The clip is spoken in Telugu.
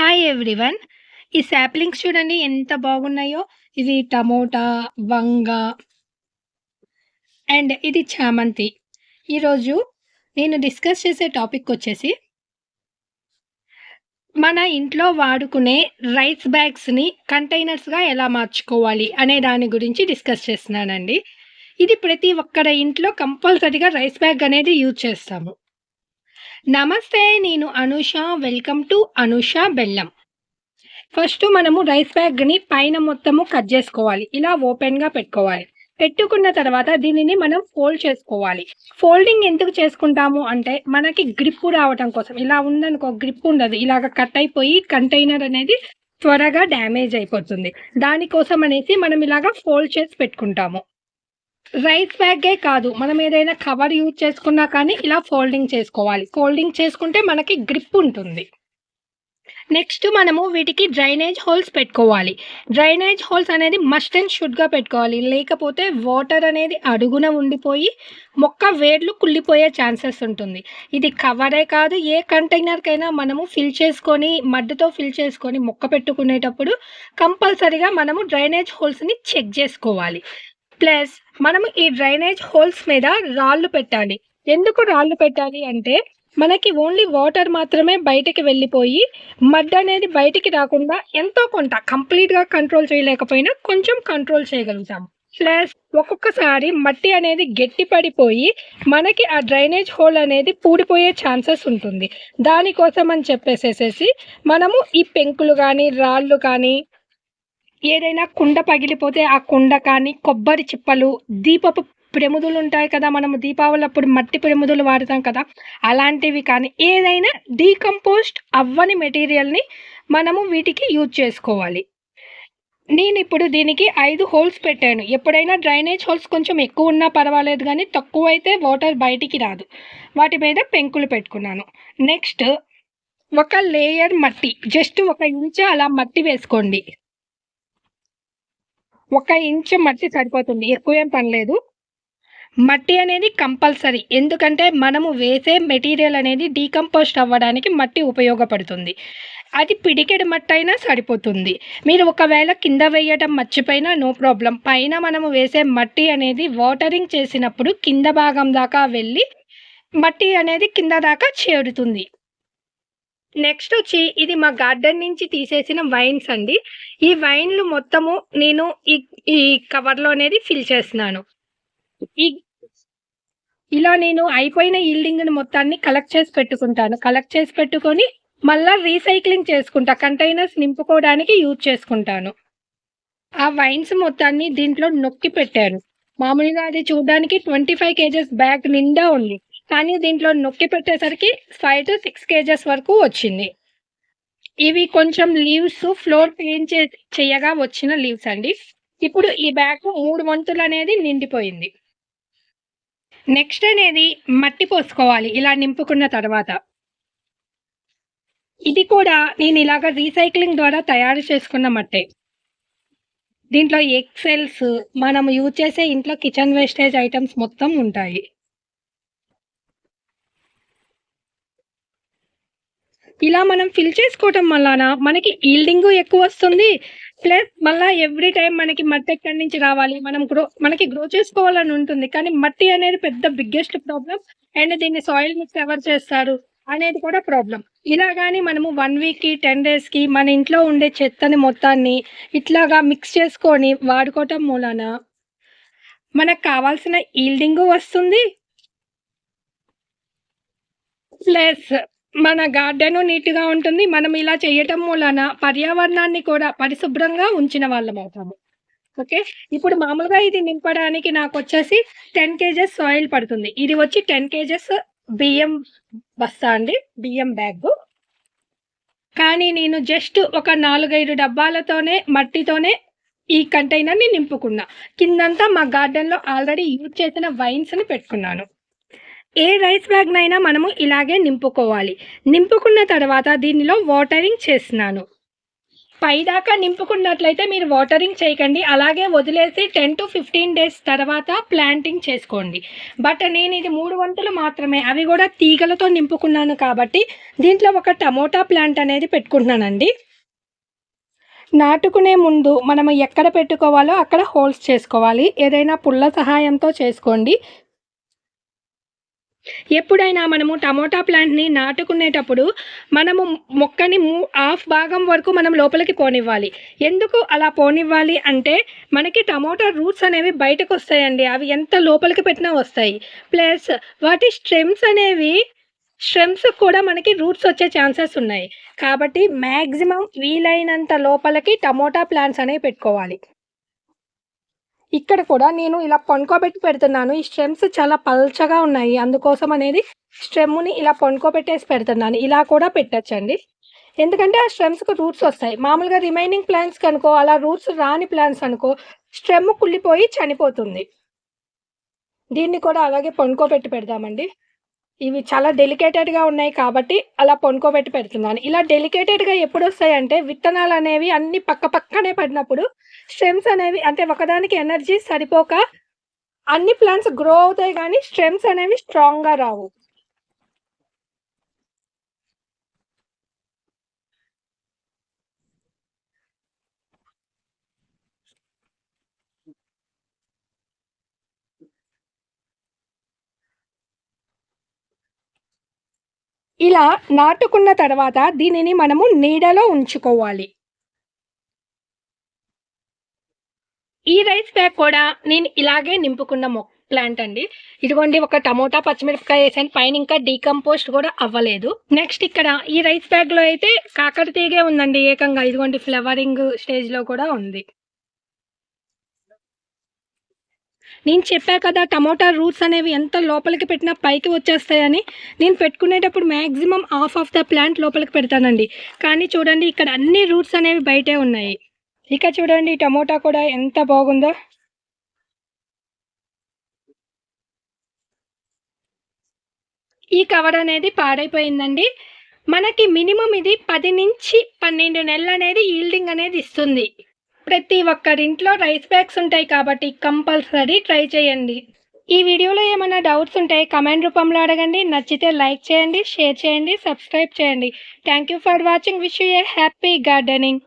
Hi everyone. ఈ సాప్లింగ్స్ చూడండి ఎంత బాగున్నాయో. ఇది టమోటా, వంగ అండ్ ఇది చామంతి. ఈరోజు నేను డిస్కస్ చేసే టాపిక్ వచ్చేసి మన ఇంట్లో వాడుకునే రైస్ బ్యాగ్స్‌ని కంటైనర్స్‌గా ఎలా మార్చుకోవాలి అనే దాని గురించి డిస్కస్ చేస్తున్నానండి. ఇది ప్రతి ఒక్కరి ఇంట్లో కంపల్సరీగా రైస్ బ్యాగ్ అనేది యూజ్ చేస్తాము. నమస్తే, నేను అనూష. వెల్కమ్ టు అనూష బెల్లం. ఫస్ట్ మనము రైస్ బ్యాగ్‌ని పైన మొత్తము కట్ చేసుకోవాలి. ఇలా ఓపెన్‌గా పెట్టుకోవాలి. పెట్టుకున్న తర్వాత దీనిని మనం ఫోల్డ్ చేసుకోవాలి. ఫోల్డింగ్ ఎందుకు చేసుకుంటాము అంటే మనకి గ్రిప్ రావటం కోసం. ఇలా ఉందనుకో గ్రిప్ ఉండదు. ఇలాగ కట్ అయిపోయి కంటైనర్ అనేది త్వరగా డ్యామేజ్ అయిపోతుంది. దానికోసం అనేసి మనం ఇలాగ ఫోల్డ్ చేసి పెట్టుకుంటాము. రైస్ బ్యాగే కాదు, మనం ఏదైనా కవర్ యూజ్ చేసుకున్నా కానీ ఇలా ఫోల్డింగ్ చేసుకోవాలి. ఫోల్డింగ్ చేసుకుంటే మనకి గ్రిప్ ఉంటుంది. నెక్స్ట్ మనము వీటికి డ్రైనేజ్ హోల్స్ పెట్టుకోవాలి. డ్రైనేజ్ హోల్స్ అనేది మస్ట్ అండ్ షుడ్‌గా పెట్టుకోవాలి. లేకపోతే వాటర్ అనేది అడుగున ఉండిపోయి మొక్క వేర్లు కుళ్ళిపోయే ఛాన్సెస్ ఉంటుంది. ఇది కవరే కాదు, ఏ కంటైనర్‌కైనా మనము మడ్డుతో ఫిల్ చేసుకొని మొక్క పెట్టుకునేటప్పుడు కంపల్సరీగా మనము డ్రైనేజ్ హోల్స్‌ని చెక్ చేసుకోవాలి. ప్లస్ మనము ఈ డ్రైనేజ్ హోల్స్ మీద రాళ్ళు పెట్టాలి. ఎందుకు రాళ్ళు పెట్టాలి అంటే మనకి ఓన్లీ వాటర్ మాత్రమే బయటికి వెళ్ళిపోయి మడ్ అనేది బయటికి రాకుండా ఎంతో కొంత కంప్లీట్‌గా కంట్రోల్ చేయలేకపోయినా కొంచెం కంట్రోల్ చేయగలుగుతాము. ప్లస్ ఒక్కొక్కసారి మట్టి అనేది గట్టి పడిపోయి మనకి ఆ డ్రైనేజ్ హోల్ అనేది పూడిపోయే ఛాన్సెస్ ఉంటుంది. దానికోసం అని చెప్పేసేసేసి మనము ఈ పెంకులు కానీ, రాళ్ళు కానీ, ఏదైనా కుండ పగిలిపోతే ఆ కుండ కానీ, కొబ్బరి చిప్పలు, దీపపు ప్రమిదలు ఉంటాయి కదా, మనము దీపావళి అప్పుడు మట్టి ప్రమిదలు వాడతాం కదా, అలాంటివి కానీ ఏదైనా డీకంపోస్ట్ అవ్వని మెటీరియల్‌ని మనము వీటికి యూజ్ చేసుకోవాలి. నేనిప్పుడు దీనికి 5 హోల్స్ పెట్టాను. ఎప్పుడైనా డ్రైనేజ్ హోల్స్ కొంచెం ఎక్కువ ఉన్నా పర్వాలేదు గానీ, తక్కువైతే వాటర్ బయటికి రాదు. వాటి మీద పెంకులు పెట్టుకున్నాను. నెక్స్ట్ ఒక లేయర్ మట్టి, జస్ట్ 1 ఇంచు అలా మట్టి వేసుకోండి. 1 ఇంచు మట్టి సరిపోతుంది. ఎక్కువేం పని లేదు. మట్టి అనేది కంపల్సరీ. ఎందుకంటే మనము వేసే మెటీరియల్ అనేది డీకంపోస్ట్ అవ్వడానికి మట్టి ఉపయోగపడుతుంది. అది పిడికెడు మట్టయినా సరిపోతుంది. మీరు ఒకవేళ కింద వేయటం మర్చిపోయినా నో ప్రాబ్లమ్. పైన మనము వేసే మట్టి అనేది వాటరింగ్ చేసినప్పుడు కింద భాగం దాకా వెళ్ళి మట్టి అనేది కింద దాకా చేరుతుంది. నెక్స్ట్ వచ్చి ఇది మా గార్డెన్ నుంచి తీసేసిన వైన్స్ అండి. ఈ వైన్‌లు మొత్తము నేను ఈ ఈ కవర్‌లో అనేది ఫిల్ చేస్తున్నాను. ఈ ఇలా నేను అయిపోయిన ఈల్డింగ్‌ని మొత్తాన్ని కలెక్ట్ చేసి పెట్టుకుంటాను. కలెక్ట్ చేసి పెట్టుకొని మళ్ళా రీసైక్లింగ్ చేసుకుంటా. కంటైనర్స్ నింపుకోవడానికి యూజ్ చేసుకుంటాను. ఆ వైన్స్ మొత్తాన్ని దీంట్లో నొక్కి పెట్టాను. మామూలుగా అది చూడడానికి 25 కేజెస్ బ్యాగ్ నిండా ఉంది. కానీ దీంట్లో నొక్కి పెట్టేసరికి 5-6 కేజెస్ వరకు వచ్చింది. ఇవి కొంచెం లీవ్స్ ఫ్లోర్ క్లీన్ చెయ్యగా వచ్చిన లీవ్స్ అండి. ఇప్పుడు ఈ బ్యాగ్ 3 వంతులనేది నిండిపోయింది. నెక్స్ట్ అనేది మట్టి పోసుకోవాలి ఇలా నింపుకున్న తర్వాత. ఇది కూడా నేను ఇలాగ రీసైక్లింగ్ ద్వారా తయారు చేసుకున్న మట్టే. దీంట్లో ఎగ్ సెల్స్, మనం యూజ్ చేసే ఇంట్లో కిచెన్ వేస్టేజ్ ఐటమ్స్ మొత్తం ఉంటాయి. ఇలా మనం ఫిల్ చేసుకోవటం వలన మనకి ఈల్డింగు ఎక్కువొస్తుంది. ప్లస్ మళ్ళా ఎవ్రీ టైమ్ మనకి మట్టి ఎక్కడి నుంచి రావాలి, మనకి గ్రో చేసుకోవాలని ఉంటుంది. కానీ మట్టి అనేది పెద్ద బిగ్గెస్ట్ ప్రాబ్లమ్. అండ్ దీన్ని సాయిల్ మిక్స్ ఎవరు చేస్తారు అనేది కూడా ప్రాబ్లమ్. ఇలా గాని మనము 1 వీక్‌కి, 10 డేస్‌కి మన ఇంట్లో ఉండే చెత్తని మొత్తాన్ని ఇట్లాగా మిక్స్ చేసుకొని వాడుకోవటం మూలాన మనకు కావాల్సిన ఈల్డింగు వస్తుంది. ప్లస్ మన గార్డెను నీట్‌గా ఉంటుంది. మనం ఇలా చేయటం మూలాన పర్యావరణాన్ని కూడా పరిశుభ్రంగా ఉంచిన వాళ్ళమవుతాము. ఓకే. ఇప్పుడు మామూలుగా ఇది నింపడానికి నాకొచ్చేసి 10 కేజెస్ సాయిల్ పడుతుంది. ఇది వచ్చి 10 కేజెస్ బియ్యం బస్తా అండి. బియ్యం బ్యాగు. కానీ నేను జస్ట్ ఒక 4, 5 డబ్బాలతోనే మట్టితోనే ఈ కంటైనర్‌ని నింపుకున్నా. కిందంతా మా గార్డెన్‌లో ఆల్రెడీ యూజ్ చేసిన వైన్స్‌ని పెట్టుకున్నాను. ఏ రైస్ బ్యాగ్‌నైనా మనము ఇలాగే నింపుకోవాలి. నింపుకున్న తర్వాత దీనిలో వాటరింగ్ చేస్తున్నాను. పైదాకా నింపుకున్నట్లయితే మీరు వాటరింగ్ చేయకండి. అలాగే వదిలేసి 10-15 డేస్ తర్వాత ప్లాంటింగ్ చేసుకోండి. బట్ నేను ఇది 3 వంతులు మాత్రమే, అవి కూడా తీగలతో నింపుకున్నాను కాబట్టి దీంట్లో ఒక టమోటా ప్లాంట్ అనేది పెట్టుకుంటున్నానండి. నాటుకునే ముందు మనం ఎక్కడ పెట్టుకోవాలో అక్కడ హోల్స్ చేసుకోవాలి. ఏదైనా పుల్ల సహాయంతో చేసుకోండి. ఎప్పుడైనా మనము టమోటా ప్లాంట్ని నాటుకునేటప్పుడు మనము మొక్కని హాఫ్ భాగం వరకు మనం లోపలికి పోనివ్వాలి. ఎందుకు అలా పోనివ్వాలి అంటే మనకి టమోటా రూట్స్ అనేవి బయటకు వస్తాయండి. అవి ఎంత లోపలికి పెట్టినా వస్తాయి. ప్లస్ వాటి స్టెమ్స్ కూడా మనకి రూట్స్ వచ్చే ఛాన్సెస్ ఉన్నాయి. కాబట్టి మ్యాక్సిమం వీలైనంత లోపలికి టమోటా ప్లాంట్స్ అనేవి పెట్టుకోవాలి. ఇక్కడ కూడా నేను ఇలా పొనుకోబెట్టి పెడుతున్నాను. ఈ స్టెమ్స్ చాలా పల్చగా ఉన్నాయి. అందుకోసం అనేది స్టెమ్‌ని ఇలా పొనుకోబెట్టేసి పెడుతున్నాను. ఇలా కూడా పెట్టొచ్చండి. ఎందుకంటే ఆ స్టెమ్స్‌కి రూట్స్ వస్తాయి. మామూలుగా రిమైనింగ్ ప్లాంట్స్‌కి అనుకో అలా రూట్స్ రాని ప్లాంట్స్ అనుకో స్టెమ్ కుళ్ళిపోయి చనిపోతుంది. దీన్ని కూడా అలాగే పొనుకోబెట్టి పెడదామండి. ఇవి చాలా డెలికేటెడ్‌గా ఉన్నాయి కాబట్టి అలా పొనుకోబెట్టి పెడుతున్నాను. ఇలా డెలికేటెడ్‌గా ఎప్పుడొస్తాయంటే విత్తనాలనేవి అన్నీ పక్కనే పడినప్పుడు స్టెమ్స్ అనేవి అంటే ఒకదానికి ఎనర్జీ సరిపోక అన్ని ప్లాంట్స్ గ్రో అవుతాయి గానీ స్టెమ్స్ అనేవి స్ట్రాంగ్‌గా రావు. ఇలా నాటుకున్న తర్వాత దీనిని మనము నీడలో ఉంచుకోవాలి. ఈ రైస్ బ్యాగ్ కూడా నేను ఇలాగే నింపుకున్న ప్లాంట్ అండి. ఇదిగోండి ఒక టమోటా, పచ్చిమిరపకాయ ఏసాను. పైన ఇంకా డీకంపోస్ట్ కూడా అవ్వలేదు. నెక్స్ట్ ఇక్కడ ఈ రైస్ బ్యాగ్‌లో అయితే కాకరతీగే ఉందండి ఏకంగా. ఇదిగోండి ఫ్లవరింగ్ స్టేజ్‌లో కూడా ఉంది. నేను చెప్పా కదా టమోటా రూట్స్ అనేవి ఎంత లోపలికి పెట్టినా పైకి వచ్చేస్తాయని. నేను పెట్టుకునేటప్పుడు maximum half of the plant లోపలికి పెడతానండి. కానీ చూడండి ఇక్కడ అన్ని రూట్స్ అనేవి బయటే ఉన్నాయి. ఇక చూడండి టమోటా కూడా ఎంత బాగుందో. ఈ కవర్ అనేది పాడైపోయిందండి. మనకి మినిమం ఇది 10-12 నెలలు అనేది ఈల్డింగ్ అనేది ఇస్తుంది. ప్రతి ఒక్కరింట్లో రైస్ బ్యాగ్స్ ఉంటాయి కాబట్టి కంపల్సరీ ట్రై చేయండి. ఈ వీడియోలో ఏమైనా డౌట్స్ ఉంటే కమెంట్ రూపంలో అడగండి. నచ్చితే లైక్ చేయండి, షేర్ చేయండి, సబ్స్క్రైబ్ చేయండి. Thank you for watching. Wish you A happy gardening.